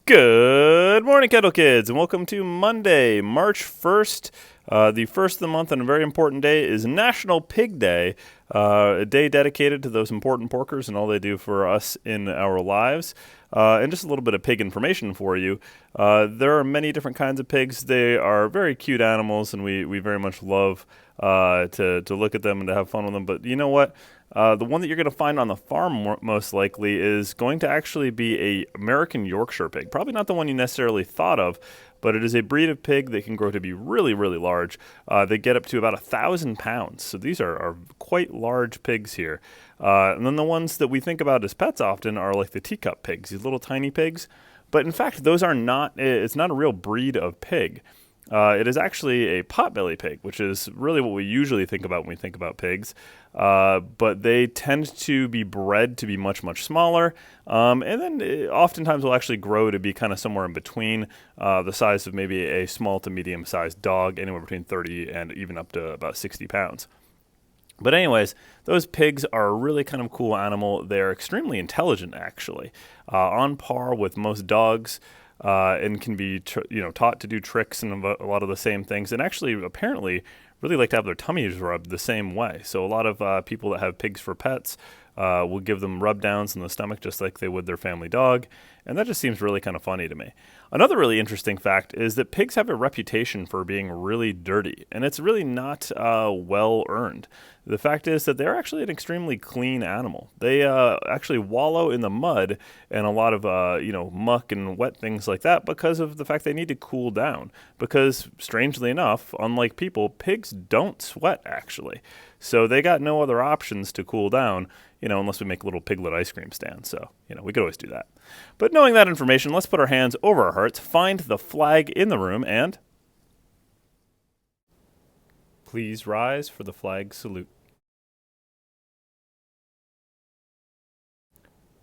Good morning, Kendall kids, and welcome to Monday, March 1st. The first of the month and a very important day is National Pig Day, a day dedicated to those important porkers and all they do for us in our lives. And just a little bit of pig information for you. There are many different kinds of pigs. They are very cute animals, and we very much love to look at them and to have fun with them. But you know what? The one that you're going to find on the farm most likely is going to actually be a American Yorkshire pig. Probably not the one you necessarily thought of, but it is a breed of pig that can grow to be really, really large. They get up to about 1,000 pounds. So these are quite large pigs here. And then the ones that we think about as pets often are like the teacup pigs, these little tiny pigs. But in fact, those are not, it's not a real breed of pig. It is actually a potbelly pig, which is really what we usually think about when we think about pigs. But they tend to be bred to be much, much smaller. And then oftentimes will actually grow to be kind of somewhere in between the size of maybe a small to medium-sized dog, anywhere between 30 and even up to about 60 pounds. But anyways, those pigs are a really kind of cool animal. They're extremely intelligent, actually, on par with most dogs. And can be taught to do tricks and a lot of the same things, and actually apparently really like to have their tummies rubbed the same way. So a lot of people that have pigs for pets will give them rub downs in the stomach just like they would their family dog, and that just seems really kind of funny to me. Another really interesting fact is that pigs have a reputation for being really dirty, and it's really not well earned. The fact is that they're actually an extremely clean animal. They actually wallow in the mud and a lot of muck and wet things like that because of the fact they need to cool down. Because strangely enough, unlike people, pigs don't sweat actually. So they got no other options to cool down, unless we make little piglet ice cream stands. So, we could always do that. But knowing that information, let's put our hands over our hearts, find the flag in the room, and please rise for the flag salute.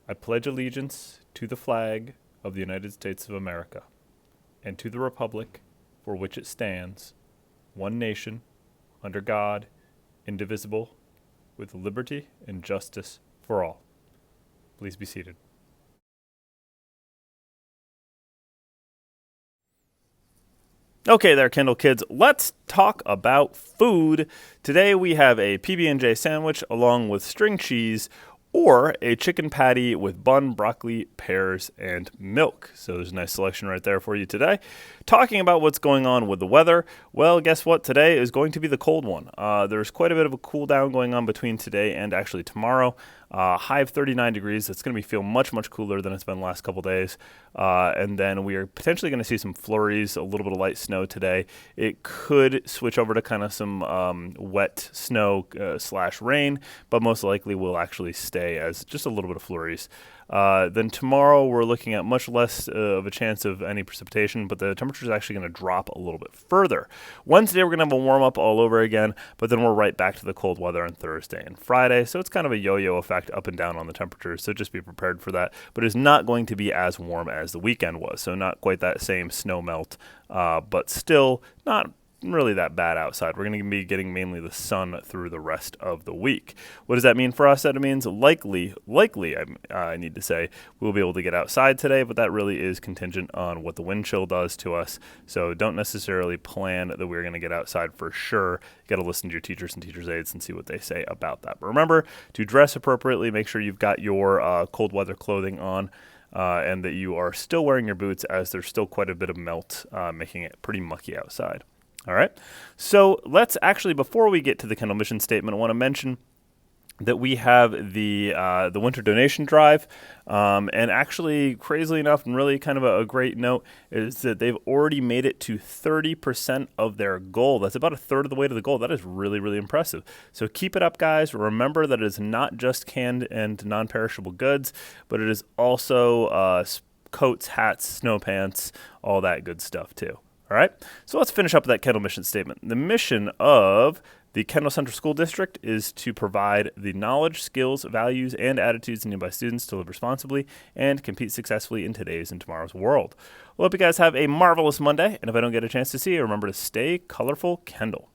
I pledge allegiance to the flag of the United States of America and to the republic for which it stands, one nation, under God, indivisible, with liberty and justice for all. Please be seated. Okay there, Kendall kids. Let's talk about food. Today we have a PB&J sandwich along with string cheese or a chicken patty with bun, broccoli, pears, and milk. So there's a nice selection right there for you today. Talking about what's going on with the weather, well, guess what? Today is going to be the cold one. There's quite a bit of a cool down going on between today and actually tomorrow. High of 39 degrees. It's going to feel much, much cooler than it's been the last couple days. And then we are potentially going to see some flurries, a little bit of light snow today. It could switch over to kind of some wet snow / rain, but most likely will actually stay as just a little bit of flurries. Then tomorrow we're looking at much less of a chance of any precipitation, but the temperature is actually going to drop a little bit further. Wednesday we're going to have a warm up all over again, but then we're right back to the cold weather on Thursday and Friday. So it's kind of a yo-yo effect up and down on the temperatures. So just be prepared for that. But it's not going to be as warm as the weekend was. So not quite that same snow melt, but still not really that bad outside. We're going to be getting mainly the sun through the rest of the week. What does that mean for us? That means likely, I need to say, we'll be able to get outside today, but that really is contingent on what the wind chill does to us. So don't necessarily plan that we're going to get outside for sure. You got to listen to your teachers and teachers' aides and see what they say about that. But remember to dress appropriately. Make sure you've got your cold weather clothing on. And that you are still wearing your boots, as there's still quite a bit of melt, making it pretty mucky outside. All right, so let's actually, before we get to the Kendall mission statement, I want to mention that we have the winter donation drive, and actually, crazily enough, and really kind of a great note, is that they've already made it to 30% of their goal. That's about a third of the way to the goal. That is really, really impressive. So keep it up, guys. Remember that it is not just canned and non-perishable goods, but it is also coats, hats, snow pants, all that good stuff too. All right, so let's finish up with that Kendall mission statement. The mission of the Kendall Central School District is to provide the knowledge, skills, values, and attitudes needed by students to live responsibly and compete successfully in today's and tomorrow's world. Well, hope you guys have a marvelous Monday, and if I don't get a chance to see you, remember to stay colorful, Kendall.